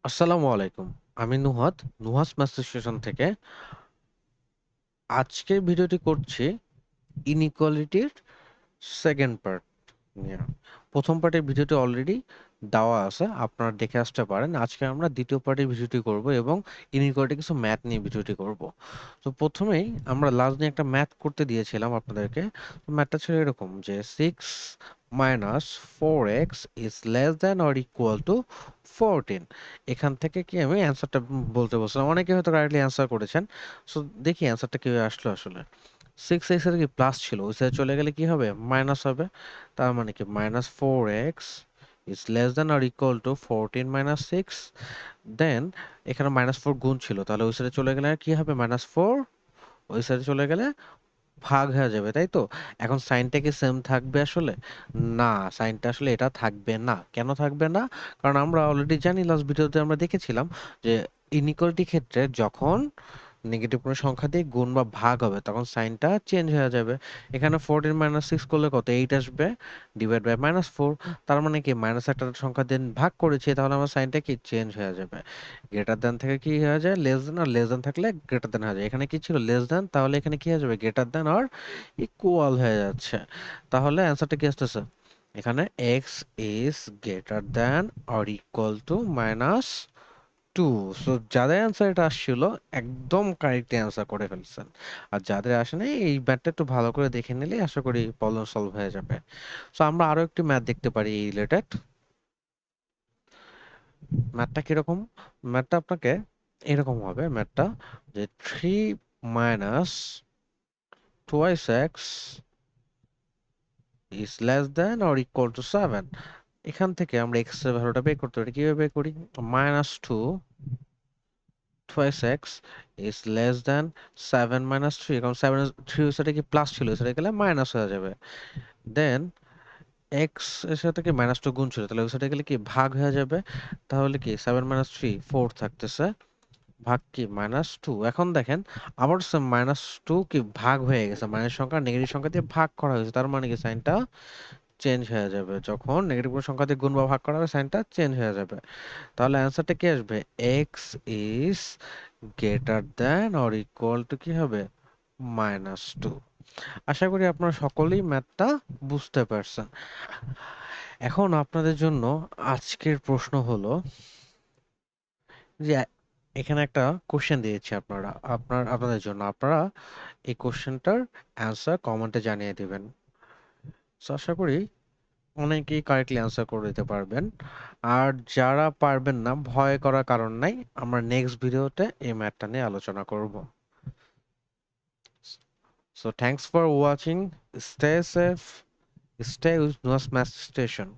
আসসালামু আলাইকুম। আমি নুহাস ম্যাথ স্টেশন থেকে। আজকের ভিডিওটি করছি ইনইকুয়ালিটির সেকেন্ড পার্ট নিয়ে। প্রথম পার্টের ভিডিওটি অলরেডি দেওয়া আছে, আপনারা দেখে আসতে পারেন। আজকে আমরা দ্বিতীয় পার্টের ভিডিওটি করব এবং ইনইকুয়ালিটি কিছু ম্যাথ নিয়ে ভিডিওটি করব। তো প্রথমেই আমরা লাস্ট নিয়ে একটা ম্যাথ করতে দিয়েছিলাম আপনাদেরকে। তো ম্যাথটা ছিল এরকম যে 6 minus 4x is less than or equal to 14। এখান থেকে কি আমি অ্যান্সারটা বলতে বলছিলাম, অনেকে হয়তো কারেক্টলি অ্যান্সার করেছেন। সো দেখি অ্যান্সারটা কিভাবে আসলো আসলে। 6x এর কি প্লাস ছিল, ওই সাইডে চলে গেলে কি হবে, মাইনাস হবে। তার মানে কি minus 4x is less than or equal to 14 minus 6। Then এখানে -4 গুণ ছিল, তাহলে ওই সাইডে চলে গেলে আর কি হবে, -4। ওই সাইডে চলে গেলে ভাগ হয়ে যাবে, তাই তো? এখন সাইনটা কি সেম থাকবে আসলে? না, সাইনটা আসলে এটা থাকবে না। কেন থাকবে না? কারণ আমরা অলরেডি জানি, লাস্ট ভিডিওতে আমরা দেখেছিলাম যে ইনইকুয়ালিটি ক্ষেত্রে যখন নেগেটিভ কোনো সংখ্যা দিয়ে গুণ বা ভাগ হবে তখন সাইনটা চেঞ্জ হয়ে যাবে। এখানে 14 মাইনাস 6 করলে কত, 8 আসবে, ডিভাইড বাই -4। তার মানে কি মাইনাস একটা সংখ্যা দিয়ে ভাগ করেছি, তাহলে আমার সাইনটা কি চেঞ্জ হয়ে যাবে। গ্রেটার দেন থেকে কি হয়ে যায়, লেস দেন, আর লেস দেন থাকলে গ্রেটার দেন হয়ে যায়। এখানে কি ছিল, লেস দেন, তাহলে এখানে কি হয়ে যাবে, গ্রেটার দেন আর ইকুয়াল হয়ে যাচ্ছে। তাহলে অ্যান্সারটা কি আসতেছে, এখানে x is greater than or equal to -2। So যাদের অ্যান্সার এটা আসছিল একদম কারেক্ট অ্যান্সার করে ফেলছেন। আর যাদের আসে নাই এই ম্যাথটা একটু ভালো করে দেখে নিলে আশা করি প্রবলেম সলভ হয়ে যাবে। সো আমরা আরো একটি ম্যাথ দেখতে পারি এই রিলেটেড। ম্যাথটা কিরকম, ম্যাথটা আপনাকে এরকম হবে ম্যাথটা, যে 3 minus twice x is less than or equal to 7। এখান থেকে আমরা এক্স এর ভ্যালুটা বের করতে পারি, কিভাবে বের করি, -2 twice x is less than 7 minus 3, কারণ 7 3 এর সাথে কি প্লাস ছিল, সেটা গেলে মাইনাস হয়ে যাবে। দেন x এর সাথে কি -2 গুণ ছিল, তাহলে ওই সাথে গেলে কি ভাগ হয়ে যাবে। তাহলে কি 7 - 3 4 থাকতেছে, ভাগ কি -2। এখন দেখেন আবার -2 কি ভাগ হয়ে গেছে, মাইনাস সংখ্যা নেগেটিভ সংখ্যা দিয়ে ভাগ করা হয়েছে, তার মানে কি সাইনটা চেঞ্জ হয়ে যাবে। যখন নেগেটিভ কোনো সংখ্যা দিয়ে গুণ বা ভাগ করা হবে সাইনটা চেঞ্জ হয়ে যাবে। তাহলে অ্যান্সারটা কি আসবে, x is greater than or equal to কি হবে, -2। আশা করি আপনারা সকলেই ম্যাথটা বুঝতে পারছেন। এখন আপনাদের জন্য আজকের প্রশ্ন হলো যে এখানে একটা কোশ্চেন দিয়েছি আপনাদের জন্য, আপনারা এই কোশ্চেনটার অ্যান্সার কমেন্টে জানিয়ে দিবেন। So, আশা করি অনেকেই কারেক্টলি অ্যান্সার করে দিতে পারবেন। আর যারা পারবেন না, ভয় করার কারণ নাই, আমরা নেক্সট ভিডিওতে এই ম্যাথটা নিয়ে আলোচনা করব। So thanks for watching. Stay safe. Stay with Nuas Math Station.